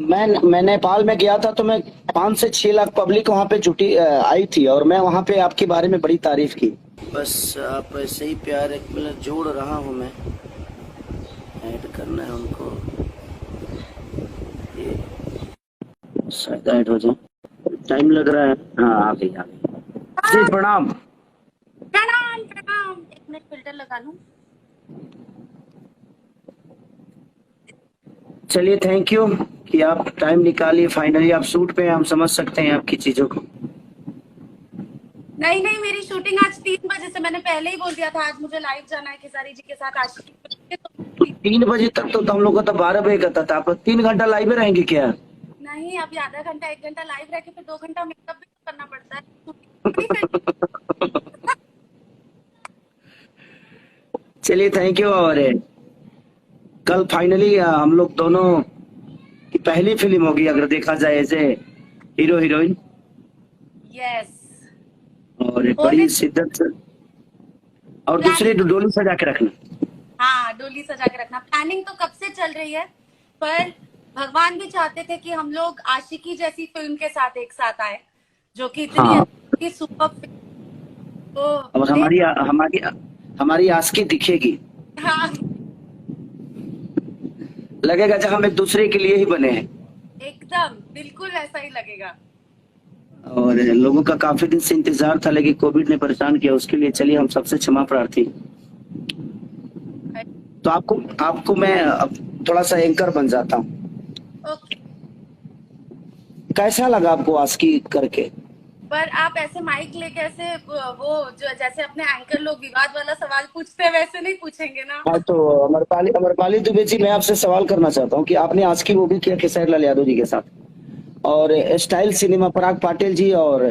मैं नेपाल में गया था तो मैं 5 से 6 लाख पब्लिक वहां पे जुटी आई थी और मैं वहां पे आपके बारे में बड़ी तारीफ की। बस आप ऐसे ही प्यार एक मिनट जोड़ रहा हूं मैं। ऐड करना है उनको। ये शायद ऐड हो जाए। टाइम लग रहा है। हाँ आ गई आ गई। जी प्रणाम। प्रणाम प्रणाम। एक मिनट फिल्टर लगा लूं। चलिए थैंक यू कि आप टाइम निकालिए। फाइनली आप शूट पे हैं, हम समझ सकते हैं आपकी चीजों को। नहीं नहीं, मेरी शूटिंग आज 3 बजे से, मैंने पहले ही बोल दिया था आज मुझे लाइव जाना है खेसारी जी के साथ आशिकी पे, तो 3 बजे तक तो हम लोग का तो 12 बजे का था। आप 3 घंटा लाइव में रहेंगे क्या? नहीं, अभी आधा घंटा 1 घंटा लाइव रह के फिर 2 घंटा मेकअप भी तो करना पड़ता है, शूटिंग थोड़ी फिर। चलिए थैंक यू। और कल फाइनली हम लोग दोनों की पहली फिल्म होगी अगर देखा जाए ऐसे हीरो हीरोइन। यस। और होने बड़ी शिद्दत से और दूसरी प्लानिंग तो, डोली सजा के रखना। हाँ डोली सजा के रखना, प्लानिंग तो कब से चल रही है, पर भगवान भी चाहते थे कि हम लोग आशिकी जैसी फिल्म के साथ एक साथ आए, जो कि इतनी हाँ अच्छी सुपर फिल्म। तो और देख। हमारी हमारी आस्की दिखेगी। हाँ, लगेगा जब हम एक दूसरे के लिए ही बने हैं। एकदम बिल्कुल ऐसा ही लगेगा। और लोगों का काफी दिन से इंतजार था लेकिन कोविड ने परेशान किया, उसके लिए चलिए हम सबसे क्षमा प्रार्थी। तो आपको आपको मैं अब थोड़ा सा एंकर बन जाता हूँ। ओके। कैसा लगा आपको आस्की करके? पर आप ऐसे माइक लेके ऐसे वो जो जैसे अपने एंकर लोग विवाद वाला सवाल पूछते हैं वैसे नहीं पूछेंगे ना। हाँ तो अमरपाली अमरपाली दुबे जी, मैं आपसे सवाल करना चाहता हूँ कि आपने आस्की मूवी किया खेसारी लाल यादव जी के साथ और स्टाइल सिनेमा पराग पाटिल जी और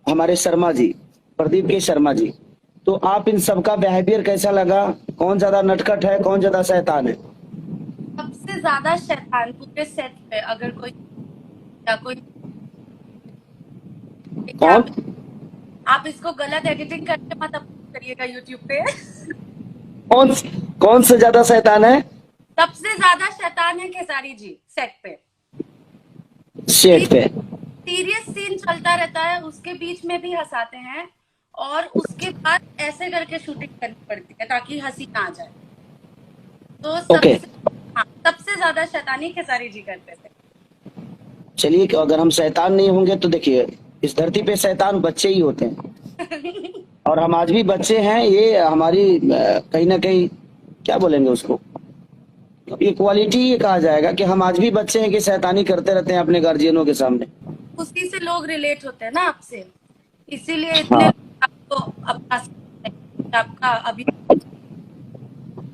हमारे शर्मा जी, प्रदीप के शर्मा जी, तो आप इन सबका बिहेवियर कैसा लगा? कौन ज्यादा नटखट है, कौन ज्यादा शैतान है? सबसे ज्यादा शैतान पूरे सेट पे अगर कोई या कोई, देखिए कौन आप इसको गलत एडिटिंग करके मत अपलोड करिएगा यूट्यूब पे। कौन कौन से ज्यादा शैतान है? सबसे ज्यादा शैतान है खेसारी जी सेट पे। सेट पे? सीरियस सीन चलता रहता है, उसके बीच में भी हंसाते हैं और उसके बाद ऐसे करके शूटिंग करनी पड़ती है ताकि हंसी ना आ जाए। तो ओके सबसे, हाँ, सबसे ज्यादा शैतानी खेसारी जी करते थे। चलिए कि अगर हम शैतान नहीं होंगे तो देखिए इस धरती पे शैतान बच्चे ही होते हैं और हम आज भी बच्चे हैं। ये हमारी कहीं ना कहीं क्या बोलेंगे उसको, ये क्वालिटी ये कहा जाएगा कि हम आज भी बच्चे हैं कि शैतानी करते रहते हैं अपने गार्जियनों के सामने। उसी से लोग रिलेट होते हैं ना आपसे, इसीलिए इतने हाँ लोग आपको अपना सकते हैं कि आपका अभी।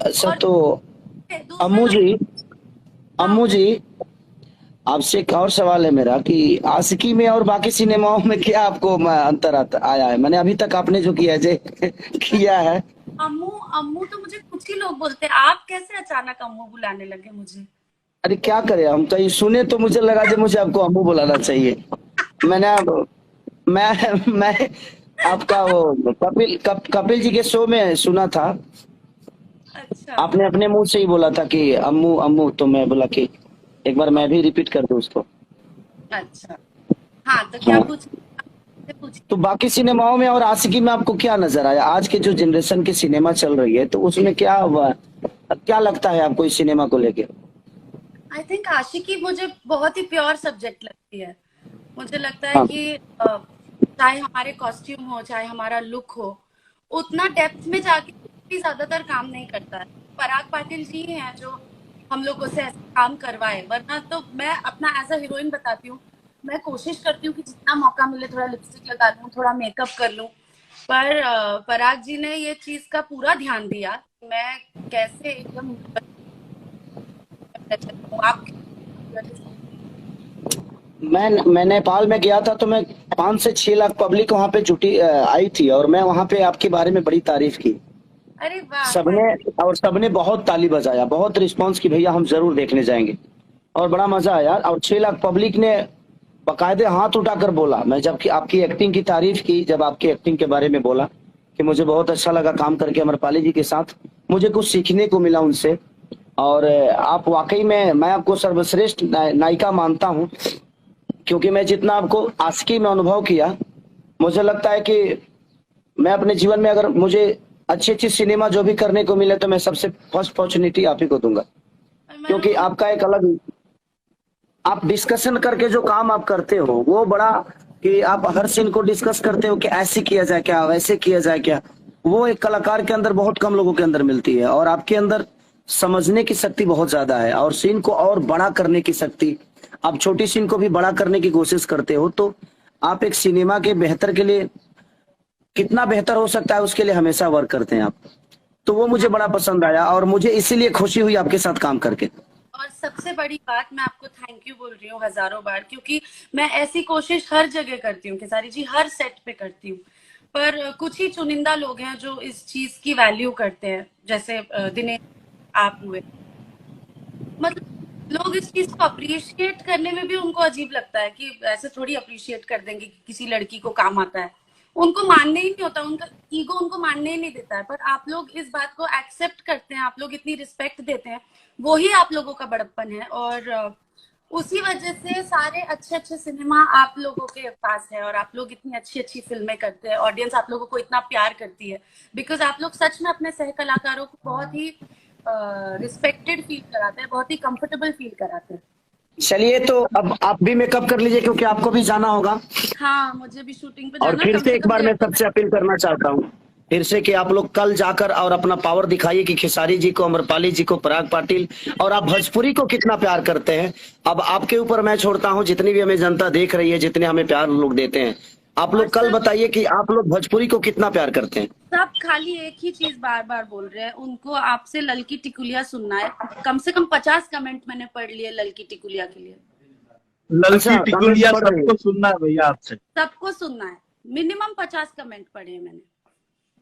अच्छा और तो दूसरा अम्मू जी, नंबर, हाँ अम्मू जी, आपसे एक और सवाल है मेरा कि आशिकी में और बाकी सिनेमाओं में क्या आपको अंतर आया है? मैंने अभी तक आपने जो किया है किया है। अम्मू। अम्मू तो मुझे कुछ ही लोग बोलते हैं, आप कैसे अचानक अम्मू बुलाने लगे मुझे? अरे क्या करें, हम कहीं सुने तो मुझे लगा जो मुझे आपको अम्मू बुलाना चाहिए। मैंने अब मैं आपका वो कपिल जी के शो में सुना था। अच्छा आपने अपने मुंह से ही बोला था कि अम्मू अम्मू, तो मैं बोला कि एक बार मैं भी रिपीट कर दूं उसको। अच्छा। हाँ तो क्या हाँ पूछिए। तो बाकी सिनेमाओं में और आशिकी में आपको क्या नजर आया? आज के जो जनरेशन की सिनेमा चल रही है तो उसमें क्या लगता है आपको इस सिनेमा को लेके? आई थिंक आशिकी मुझे बहुत ही प्योर सब्जेक्ट लगती है। मुझे लगता है हाँ कि चाहे हमारे कॉस्ट्यूम हो चाहे हमारा लुक हो, उतना डेप्थ में जाके भी ज्यादातर काम नहीं करता है। पराग पाटिल जी हैं जो हम लोगों से ऐसा काम करवाए, वरना तो मैं अपना एज अ हीरोइन बताती हूँ, मैं कोशिश करती हूँ कि जितना मौका मिले थोड़ा लिपस्टिक लगा लूँ, थोड़ा मेकअप कर लूँ, पर पराग जी ने ये चीज का पूरा ध्यान दिया। मैं कैसे एकदम आप। मैं नेपाल में गया था तो मैं 5 से 6 लाख पब्लिक वहां पे जुटी आई थी और मैं वहां पे आपके बारे में बड़ी तारीफ की। अरे वाह, सबने थैंक। और सबने बहुत ताली बजाया, बहुत रिस्पांस की भैया हम जरूर देखने जाएंगे। और बड़ा मजा आया और 6 लाख पब्लिक ने बकायदे हाथ उठाकर बोला। मैं जब आपकी एक्टिंग की तारीफ की, जब आपकी एक्टिंग के बारे में बोला कि मुझे बहुत अच्छा लगा काम करके अमरपाली जी के साथ, मुझे कुछ सीखने को मिला उनसे। और आप वाकई में, मैं आपको सर्वश्रेष्ठ नायिका मानता हूं, क्योंकि मैं जितना आपको आशिकी में अनुभव किया, मुझे लगता है कि मैं अपने जीवन में अगर मुझे अच्छी अच्छी सिनेमा जो भी करने को मिले तो मैं सबसे फर्स्ट अपॉर्चुनिटी आप ही को दूंगा, और मैं क्योंकि आपका एक अलग, आप डिस्कशन करके जो काम आप करते हो वो बड़ा, कि आप हर सीन को डिस्कस करते हो कि ऐसे किया जाए क्या, वैसे किया जाए क्या, वो एक कलाकार के अंदर बहुत कम लोगों के अंदर मिलती है। और आपके अंदर समझने की शक्ति बहुत ज्यादा है और सीन को और बड़ा करने की शक्ति, आप छोटी सीन को भी बड़ा करने की कोशिश करते हो। तो आप एक सिनेमा के बेहतर के लिए कितना बेहतर हो सकता है उसके लिए हमेशा वर्क करते हैं आप। तो वो मुझे बड़ा पसंद आया और मुझे इसीलिए खुशी हुई आपके साथ काम करके। और सबसे बड़ी बात, मैं आपको थैंक यू बोल रही हूँ हजारों बार, क्योंकि मैं ऐसी कोशिश हर जगह करती हूँ, खेसारी जी, हर सेट पे करती हूँ। पर कुछ ही चुनिंदा लोग हैं जो इस चीज की वैल्यू करते हैं, जैसे दिनेश आप हुए। मतलब लोग इस चीज को अप्रिशिएट करने में भी उनको अजीब लगता है कि ऐसे थोड़ी अप्रिशिएट कर देंगे कि किसी लड़की को काम आता है। उनको मानने ही नहीं होता, उनका ईगो उनको मानने ही नहीं देता है। पर आप लोग इस बात को एक्सेप्ट करते हैं, आप लोग इतनी रिस्पेक्ट देते हैं, वो ही आप लोगों का बड़प्पन है। और उसी वजह से सारे अच्छे अच्छे सिनेमा आप लोगों के पास है और आप लोग इतनी अच्छी अच्छी फिल्में करते हैं, ऑडियंस आप लोगों को इतना प्यार करती है, बिकॉज आप लोग सच में अपने सह कलाकारों को बहुत ही रिस्पेक्टेड फील कराते हैं, बहुत ही कंफर्टेबल फील कराते हैं। चलिए, तो अब आप भी मेकअप कर लीजिए क्योंकि आपको भी जाना होगा। हाँ, मुझे भी शूटिंग पे और जाना, फिर कम से से एक कम बार मैं 1.5 तो सबसे अपील करना चाहता हूँ, फिर से, कि आप लोग कल जाकर और अपना पावर दिखाइए कि खेसारी जी को, अमरपाली जी को, पराग पाटिल और आप भोजपुरी को कितना प्यार करते हैं। अब आपके ऊपर मैं छोड़ता हूँ, जितनी भी हमें जनता देख रही है, जितने हमें प्यार लोग देते हैं, आप और लोग कल सब बताइए कि आप लोग भोजपुरी को कितना प्यार करते हैं। सब खाली एक ही चीज बार बार बोल रहे हैं, उनको आपसे ललकी टिकुलिया सुनना है। कम से कम 50 कमेंट मैंने पढ़ लिए ललकी टिकुलिया के लिए। ललकी अच्छा, कमेंट टिकुलिया पढ़ रही है। सबको सुनना है भैया आपसे। सबको सुनना है, मिनिमम 50 कमेंट पढ़े हैं मैंने।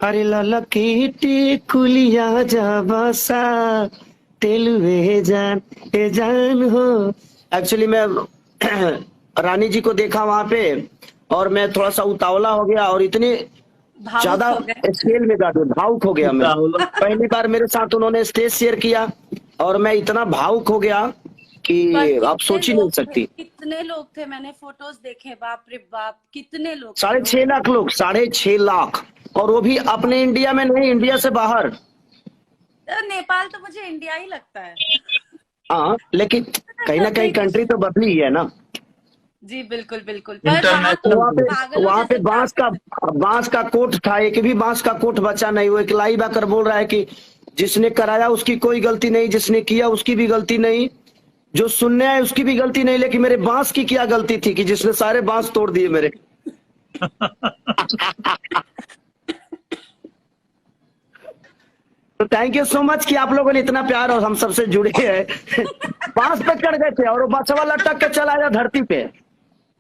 अरे लाला की टिकुलिया जा बसा तेलुए जान, ए जान हो। एक्चुअली मैं रानी जी को देखा वहां पे और मैं थोड़ा सा उतावला हो गया और इतने भावुक ज्यादा हो गए। स्केल में गा दो, भावुक हो गया मैं। राहुल, पहली बार मेरे साथ उन्होंने स्टेज शेयर किया और मैं इतना भावुक हो गया कि पर आप कितने सोच ही नहीं लोग थे, सकती। कितने लोग थे, मैंने फोटोज देखे, बाप रे बाप, कितने लोग थे। 6.5 लाख लोग, 6.5 लाख, और वो भी अपने इंडिया में नहीं, इंडिया से बाहर। नेपाल तो मुझे इंडिया ही लगता है। हाँ, लेकिन कहीं ना कहीं कंट्री तो बदली ही है ना। जी बिल्कुल बिल्कुल, पर वहाँ तो इंटरनेशनल पागलों वहां पे जैसे बांस का कोट था, एक भी बांस का कोट बचा नहीं। वो एक लाइव आकर बोल रहा है कि जिसने कराया उसकी कोई गलती नहीं, जिसने किया उसकी भी गलती नहीं, जो सुनने आए उसकी भी गलती नहीं, लेकिन मेरे बांस की क्या गलती थी कि जिसने सारे बांस तोड़ दिए मेरे। तो थैंक यू सो मच कि आप लोगों ने इतना प्यार और हम सबसे जुड़े हैं। बांस पे चढ़ गए थे और वो बचवा लटक के चला आया धरती पे।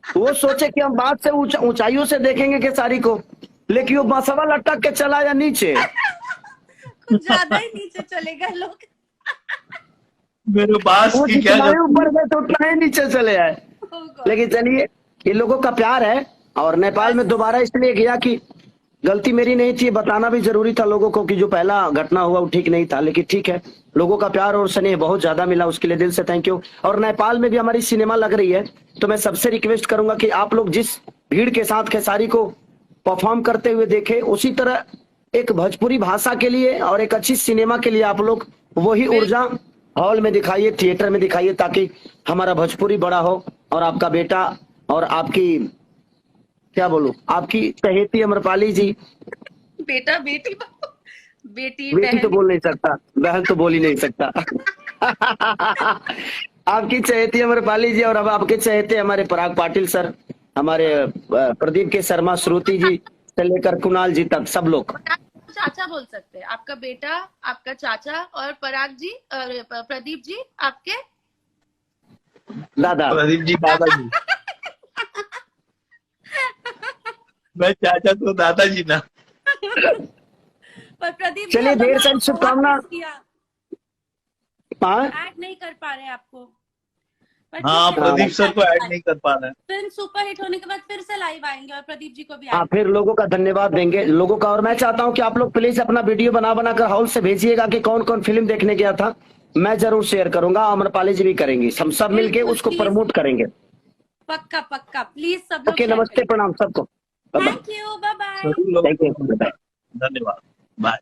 वो सोचे कि हम बात से ऊंचाइयों से देखेंगे खेसारी को, लेकिन वो बसवा लटक के चला आया नीचे। कुछ ज्यादा ही नीचे चले गए लोग। मेरे पास वो की क्या जितना ही गलती? ऊपर गए तो उतना ही नीचे चले आए। Oh God। लेकिन चलिए, ये लोगों का प्यार है। और नेपाल में दोबारा इसलिए गया कि गलती मेरी नहीं थी, बताना भी जरूरी था लोगों को कि जो पहला घटना हुआ वो ठीक नहीं था। लेकिन ठीक है, लोगों का प्यार और स्नेह बहुत ज्यादा मिला, उसके लिए दिल से थैंक यू। और नेपाल में भी हमारी सिनेमा लग रही है, तो मैं सबसे रिक्वेस्ट करूंगा कि आप लोग जिस भीड़ के साथ खेसारी को परफॉर्म करते हुए देखे, उसी तरह एक भोजपुरी भाषा के लिए और एक अच्छी सिनेमा के लिए आप लोग वही ऊर्जा हॉल में दिखाइए, थिएटर में दिखाइए, ताकि हमारा भोजपुरी बड़ा हो। और आपका बेटा और आपकी, क्या बोलूं, आपकी चहेती अमरपाली जी, बेटा बेटी बेटी बेटी तो बहन, बोल नहीं सकता, बहन तो बोल ही नहीं सकता। आपकी चहेती अमरपाली जी और अब आपके चहेते हमारे पराग पाटिल सर, हमारे प्रदीप के शर्मा, श्रुति जी से लेकर कुणाल जी तक, सब लोग। चाचा बोल सकते हैं, आपका बेटा, आपका चाचा, और पराग जी और प्रदीप जी आपके दादा। प्रदीप जी दादाजी। मैं चाचा तो दादाजी ना। पर प्रदीप जी चलिए, अब ढेर हमने सारी बहुत शुभकामना। मिस किया, हाँ, ऐड नहीं कर पा रहे हैं आपको। पर हाँ, ठीक है, प्रदीप सर को ऐड नहीं कर पा रहे हैं। फिल्म सुपर हिट होने के बाद फिर से लाइव आएंगे और प्रदीप जी को भी हाँ, ऐड। फिर लोगों का धन्यवाद देंगे, लोगों का। और मैं चाहता हूं कि आप लोग प्लीज अपना वीडियो बना बना कर हॉल से भेजिएगा कि कौन कौन फिल्म देखने गया था, मैं जरूर शेयर करूंगा, अमरपाली जी भी करेंगे, हम सब मिलके बिल्कुल, उसको please। प्रमोट करेंगे। पक्का पक्का, प्लीज सब लोग ओके, नमस्ते, प्रणाम सबको। Thank you, bye bye. सभी लोग थैंक यू। धन्यवाद। बाय।